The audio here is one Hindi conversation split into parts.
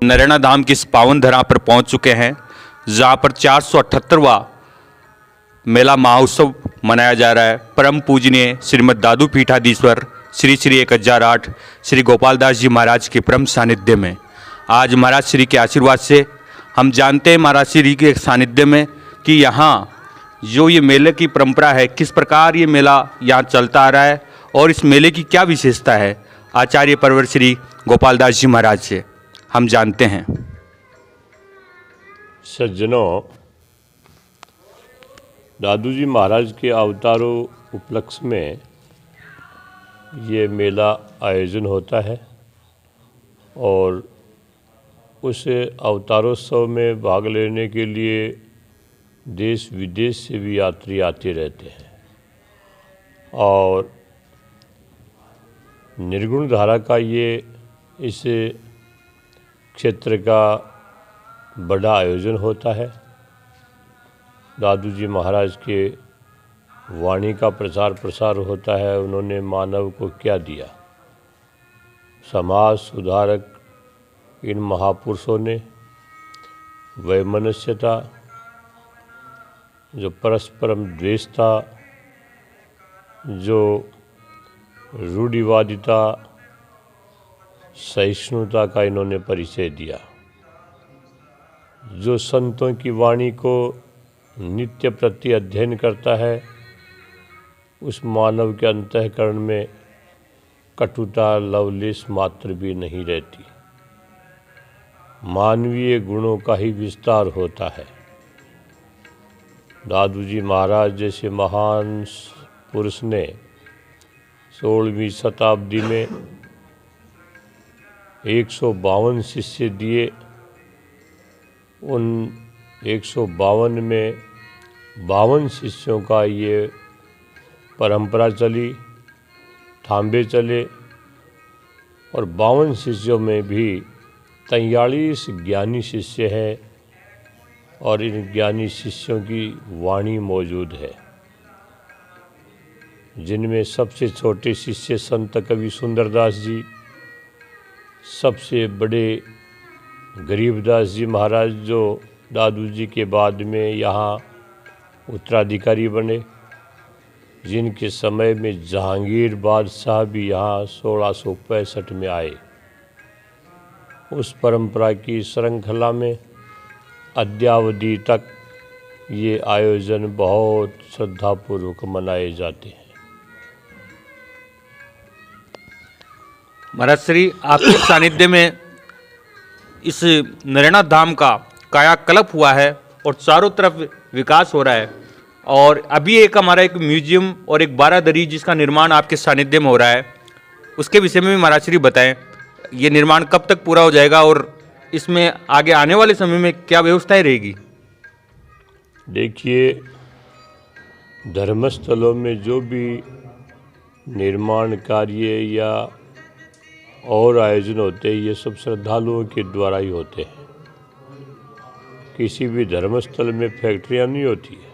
नरैना धाम की इस पावन धरा पर पहुंच चुके हैं, जहां पर 478वां मेला महोत्सव मनाया जा रहा है। परम पूजनीय श्रीमद दादू पीठाधीश्वर श्री श्री 1008 श्री गोपालदास जी महाराज के परम सानिध्य में आज महाराज श्री के आशीर्वाद से हम जानते हैं महाराज श्री के सानिध्य में कि यहाँ जो ये मेले की परंपरा है, किस प्रकार ये मेला यहाँ चलता आ रहा है और इस मेले की क्या विशेषता है, आचार्य परवर श्री गोपालदास जी महाराज से हम जानते हैं। सज्जनों, दादू जी महाराज के अवतारों उपलक्ष्य में ये मेला आयोजन होता है और उस अवतारोत्सव में भाग लेने के लिए देश विदेश से भी यात्री आते रहते हैं और निर्गुण धारा का ये इस क्षेत्र का बड़ा आयोजन होता है। दादू जी महाराज के वाणी का प्रचार प्रसार होता है। उन्होंने मानव को क्या दिया, समाज सुधारक इन महापुरुषों ने वैमनस्यता, जो परस्परम द्वेष था, जो रूढ़िवादिता, सहिष्णुता का इन्होंने परिचय दिया। जो संतों की वाणी को नित्य प्रति अध्ययन करता है, उस मानव के अंतःकरण में कटुता लवलेश मात्र भी नहीं रहती। मानवीय गुणों का ही विस्तार होता है। दादू जी महाराज जैसे महान पुरुष ने 16वीं शताब्दी में 152 शिष्य दिए। उन 152 में 52 शिष्यों का ये परंपरा चली, थांबे चले और 52 शिष्यों में भी 43 ज्ञानी शिष्य हैं और इन ज्ञानी शिष्यों की वाणी मौजूद है, जिनमें सबसे छोटे शिष्य संत कवि सुंदरदास जी, सबसे बड़े गरीबदास जी महाराज जो दादू जी के बाद में यहाँ उत्तराधिकारी बने, जिनके समय में जहांगीर बादशाह भी यहाँ 1665 में आए। उस परंपरा की श्रृंखला में अद्यावधि तक ये आयोजन बहुत श्रद्धापूर्वक मनाए जाते हैं। महाराज श्री, आपके सानिध्य में इस नरैना धाम का कायाकल्प हुआ है और चारों तरफ विकास हो रहा है और अभी एक हमारा एक म्यूजियम और एक बारादरी जिसका निर्माण आपके सानिध्य में हो रहा है, उसके विषय में भी महाराज श्री बताएं, ये निर्माण कब तक पूरा हो जाएगा और इसमें आगे आने वाले समय में क्या व्यवस्थाएं रहेगी? देखिए, धर्मस्थलों में जो भी निर्माण कार्य या और आयोजन होते हैं, ये सब श्रद्धालुओं के द्वारा ही होते हैं। किसी भी धर्मस्थल में फैक्ट्रियां नहीं होती है,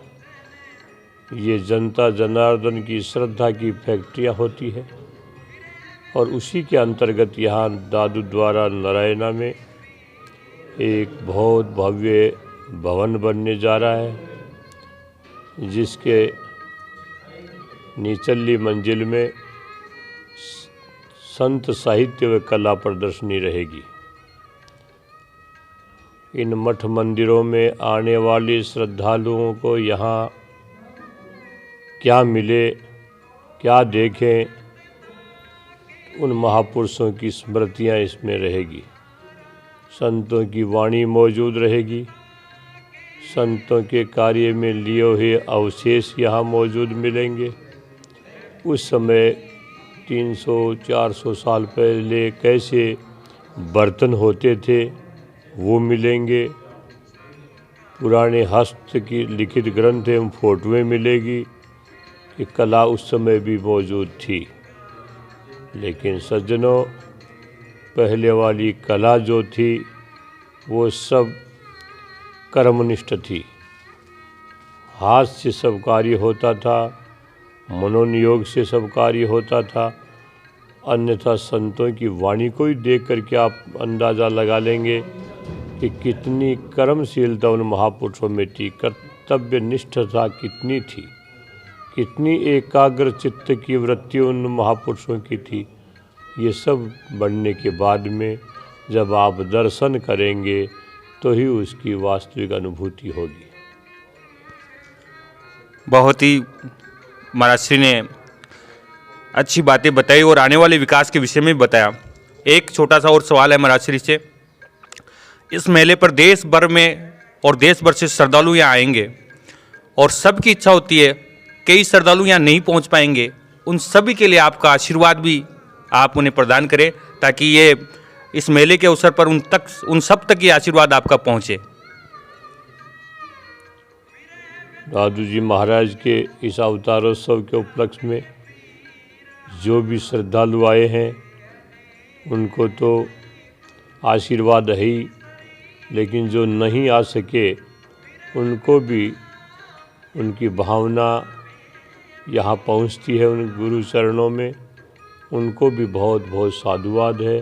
ये जनता जनार्दन की श्रद्धा की फैक्ट्रियां होती है और उसी के अंतर्गत यहाँ दादू द्वारा नरैना में एक बहुत भव्य भवन बनने जा रहा है, जिसके निचली मंजिल में संत साहित्य व कला प्रदर्शनी रहेगी। इन मठ मंदिरों में आने वाले श्रद्धालुओं को यहाँ क्या मिले, क्या देखें, उन महापुरुषों की स्मृतियाँ इसमें रहेगी। संतों की वाणी मौजूद रहेगी, संतों के कार्य में लिए हुए अवशेष यहाँ मौजूद मिलेंगे। उस समय 300-400 साल पहले कैसे बर्तन होते थे वो मिलेंगे। पुराने हस्त की लिखित ग्रंथ एवं फोटोएं मिलेगी कि कला उस समय भी मौजूद थी। लेकिन सज्जनों, पहले वाली कला जो थी वो सब कर्मनिष्ठ थी, हाथ से सब कार्य होता था, मनोनियोग से सब कार्य होता था। अन्यथा संतों की वाणी को ही देख करके आप अंदाज़ा लगा लेंगे कि कितनी कर्मशीलता उन महापुरुषों में थी, कर्तव्य निष्ठता कितनी थी, कितनी एकाग्र चित्त की वृत्ति उन महापुरुषों की थी। ये सब बढ़ने के बाद में जब आप दर्शन करेंगे तो ही उसकी वास्तविक अनुभूति होगी। बहुत ही महाराज श्री ने अच्छी बातें बताई और आने वाले विकास के विषय में भी बताया। एक छोटा सा और सवाल है महाराज श्री से, इस मेले पर देश भर में और देश भर से श्रद्धालु यहाँ आएंगे और सबकी इच्छा होती है, कई श्रद्धालु यहाँ नहीं पहुँच पाएंगे, उन सभी के लिए आपका आशीर्वाद भी आप उन्हें प्रदान करें ताकि ये इस मेले के अवसर पर उन सब तक ये आशीर्वाद आपका पहुँचे। दादू जी महाराज के इस अवतारोत्सव के उपलक्ष्य में जो भी श्रद्धालु आए हैं उनको तो आशीर्वाद है ही, लेकिन जो नहीं आ सके उनको भी उनकी भावना यहाँ पहुँचती है उन गुरु चरणों में, उनको भी बहुत बहुत साधुवाद है।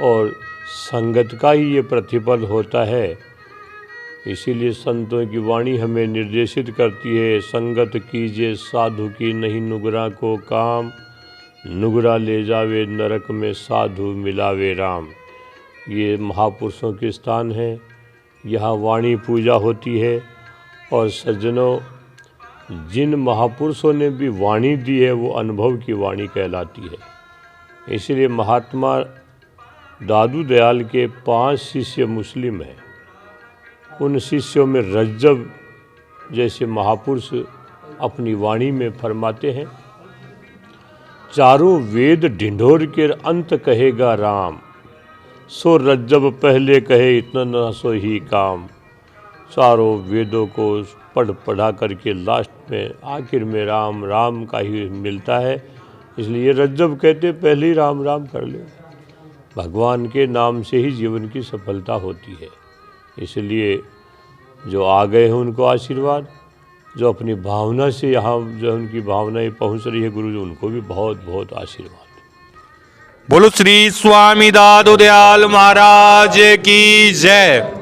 और संगत का ही ये प्रतिफल होता है, इसीलिए संतों की वाणी हमें निर्देशित करती है, संगत कीजिए साधु की नहीं नुगरा को काम, नुगरा ले जावे नरक में साधु मिलावे राम। ये महापुरुषों के स्थान है, यहाँ वाणी पूजा होती है। और सज्जनों, जिन महापुरुषों ने भी वाणी दी है वो अनुभव की वाणी कहलाती है। इसलिए महात्मा दादू दयाल के 5 शिष्य मुस्लिम हैं। उन शिष्यों में रज्जब जैसे महापुरुष अपनी वाणी में फरमाते हैं, चारों वेद ढिंढोर के अंत कहेगा राम, सो रज्जब पहले कहे इतना न सो ही काम। चारों वेदों को पढ़ा करके लास्ट में आखिर में राम राम का ही मिलता है। इसलिए रज्जब कहते पहले ही राम राम कर ले, भगवान के नाम से ही जीवन की सफलता होती है। इसलिए जो आ गए हैं उनको आशीर्वाद, जो अपनी भावना से यहाँ जो उनकी भावनाएं पहुँच रही है गुरु जी, उनको भी बहुत बहुत आशीर्वाद। बोलो श्री स्वामी दादू दयाल महाराज की जय।